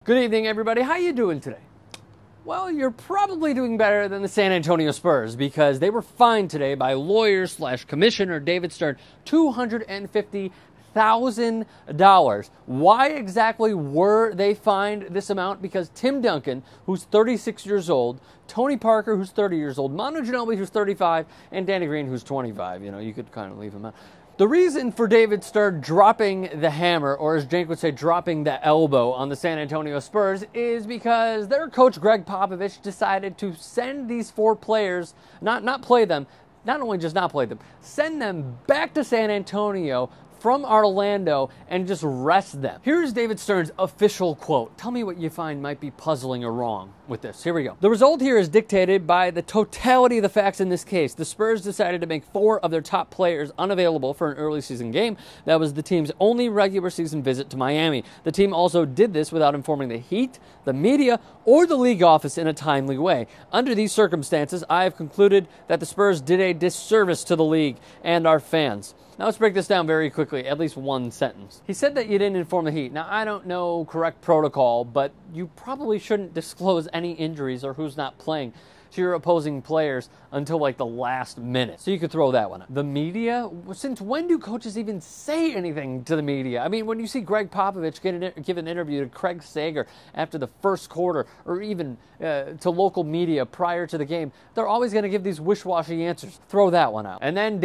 Good evening, everybody. How you doing today? Well, you're probably doing better than the San Antonio Spurs because they were fined today by lawyer/commissioner David Stern $250,000. Why exactly were they fined this amount? Because Tim Duncan, who's 36 years old, Tony Parker, who's 30 years old, Manu Ginobili, who's 35, and Danny Green, who's 25. You know, you could kind of leave him out. The reason for David Stern dropping the hammer, or as Jake would say, dropping the elbow on the San Antonio Spurs, is because their coach, Gregg Popovich, decided to send these four players, not play them, not only just not play them, send them back to San Antonio from Orlando and just rest them. Here's David Stern's official quote. Tell me what you find might be puzzling or wrong with this. Here we go. The result here is dictated by the totality of the facts in this case. The Spurs decided to make four of their top players unavailable for an early season game. That was the team's only regular season visit to Miami. The team also did this without informing the Heat, the media, or the league office in a timely way. Under these circumstances, I have concluded that the Spurs did a disservice to the league and our fans. Now let's break this down very quickly, at least one sentence. He said that you didn't inform the Heat. Now, I don't know correct protocol, but you probably shouldn't disclose any injuries or who's not playing to your opposing players until like the last minute. So you could throw that one out. The media? Since when do coaches even say anything to the media? I mean, when you see Gregg Popovich give an interview to Craig Sager after the first quarter, or even to local media prior to the game, they're always going to give these wish-washy answers. Throw that one out. And then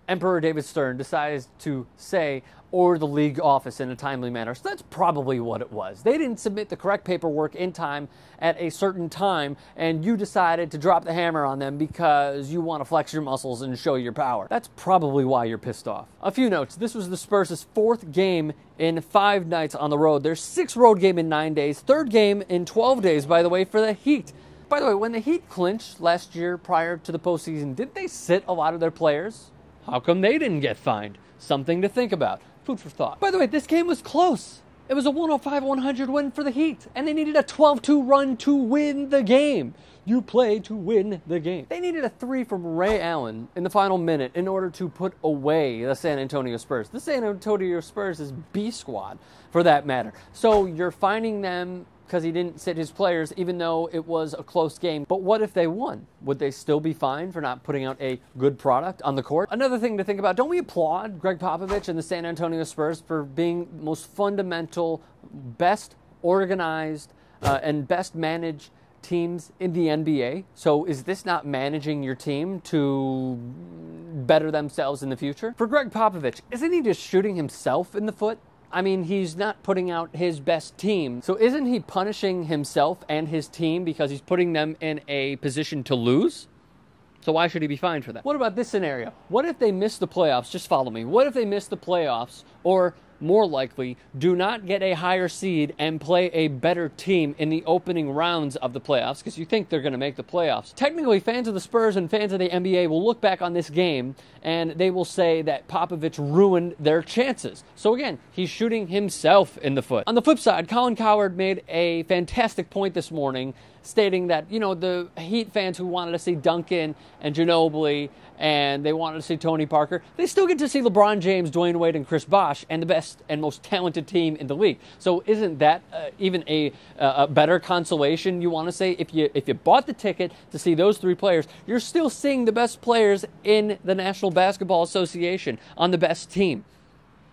Emperor David Stern decides to say, or the league office in a timely manner. So that's probably what it was. They didn't submit the correct paperwork in time at a certain time, and you decided to drop the hammer on them because you want to flex your muscles and show your power. That's probably why you're pissed off. A few notes. This was the Spurs' fourth game in 5 nights on the road. Their 6th road game in 9 days. 3rd game in 12 days, by the way, for the Heat. By the way, when the Heat clinched last year prior to the postseason, didn't they sit a lot of their players? How come they didn't get fined? Something to think about. Food for thought. By the way, this game was close. It was a 105-100 win for the Heat, and they needed a 12-2 run to win the game. You play to win the game. They needed a 3 from Ray Allen in the final minute in order to put away the San Antonio Spurs. The San Antonio Spurs is B squad, for that matter. So you're finding them because he didn't sit his players, even though it was a close game. But what if they won? Would they still be fined for not putting out a good product on the court? Another thing to think about, don't we applaud Gregg Popovich and the San Antonio Spurs for being most fundamental, best organized, and best managed teams in the NBA? So is this not managing your team to better themselves in the future? For Gregg Popovich, isn't he just shooting himself in the foot? I mean, he's not putting out his best team. So isn't he punishing himself and his team because he's putting them in a position to lose? So why should he be fined for that? What about this scenario? What if they miss the playoffs? Just follow me. What if they miss the playoffs, or more likely, do not get a higher seed and play a better team in the opening rounds of the playoffs, because you think they're going to make the playoffs? Technically, fans of the Spurs and fans of the NBA will look back on this game and they will say that Popovich ruined their chances. So again, he's shooting himself in the foot. On the flip side, Colin Cowherd made a fantastic point this morning, stating that, you know, the Heat fans who wanted to see Duncan and Ginobili and they wanted to see Tony Parker, they still get to see LeBron James, Dwayne Wade, and Chris Bosh, and the best and most talented team in the league. So isn't that even a better consolation, you want to say? If you bought the ticket to see those 3 players, you're still seeing the best players in the National Basketball Association on the best team.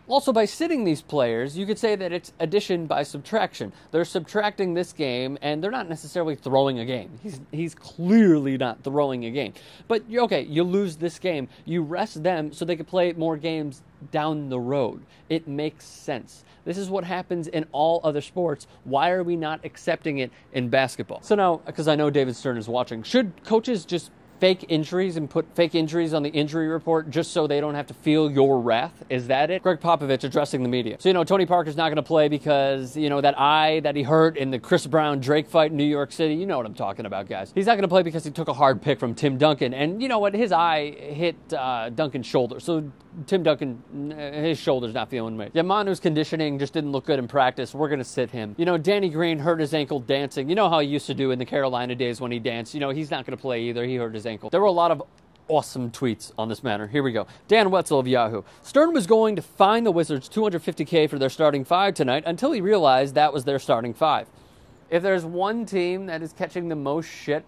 Also, by sitting these players, you could say that it's addition by subtraction. They're subtracting this game, and they're not necessarily throwing a game. He's clearly not throwing a game. But, okay, you lose this game. You rest them so they can play more games down the road. It makes sense. This is what happens in all other sports. Why are we not accepting it in basketball? So now, because I know David Stern is watching, should coaches just fake injuries and put fake injuries on the injury report just so they don't have to feel your wrath? Is that it? Gregg Popovich addressing the media. So, you know, Tony Parker's not going to play because, you know, that eye that he hurt in the Chris Brown-Drake fight in New York City, you know what I'm talking about, guys. He's not going to play because he took a hard pick from Tim Duncan. And you know what? His eye hit Duncan's shoulder. So Tim Duncan, his shoulder's not feeling right. Yeah, Manu's conditioning just didn't look good in practice. We're going to sit him. You know, Danny Green hurt his ankle dancing. You know how he used to do in the Carolina days when he danced. You know, he's not going to play either. He hurt his ankle. There were a lot of awesome tweets on this matter. Here we go. Dan Wetzel of Yahoo. Stern was going to fine the Wizards $250K for their starting five tonight until he realized that was their starting five. If there's one team that is catching the most shit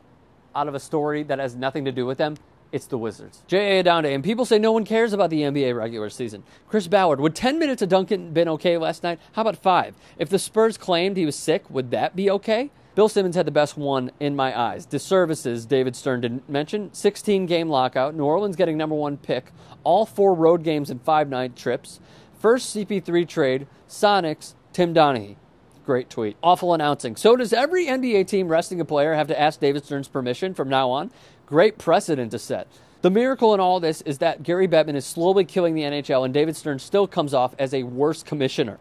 out of a story that has nothing to do with them, it's the Wizards. J.A. Adonde, and people say no one cares about the NBA regular season. Chris Ballard, would 10 minutes of Duncan been okay last night? How about 5? If the Spurs claimed he was sick, would that be okay? Bill Simmons had the best one in my eyes. Disservices, David Stern didn't mention. 16-game lockout. New Orleans getting number 1 pick. All 4 road games and 5 night trips. First CP3 trade. Sonics, Tim Donaghy. Great tweet. Awful announcing. So does every NBA team resting a player have to ask David Stern's permission from now on? Great precedent to set. The miracle in all this is that Gary Bettman is slowly killing the NHL and David Stern still comes off as a worse commissioner.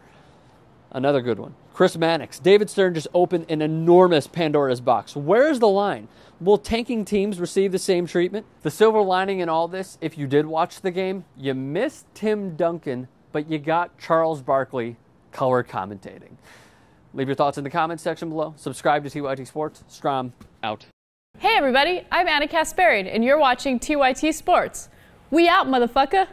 Another good one. Chris Mannix. David Stern just opened an enormous Pandora's box. Where is the line? Will tanking teams receive the same treatment? The silver lining in all this, if you did watch the game, you missed Tim Duncan, but you got Charles Barkley color commentating. Leave your thoughts in the comments section below. Subscribe to TYT Sports. Strom out. Hey everybody, I'm Anna Kasparian, and you're watching TYT Sports. We out, motherfucker!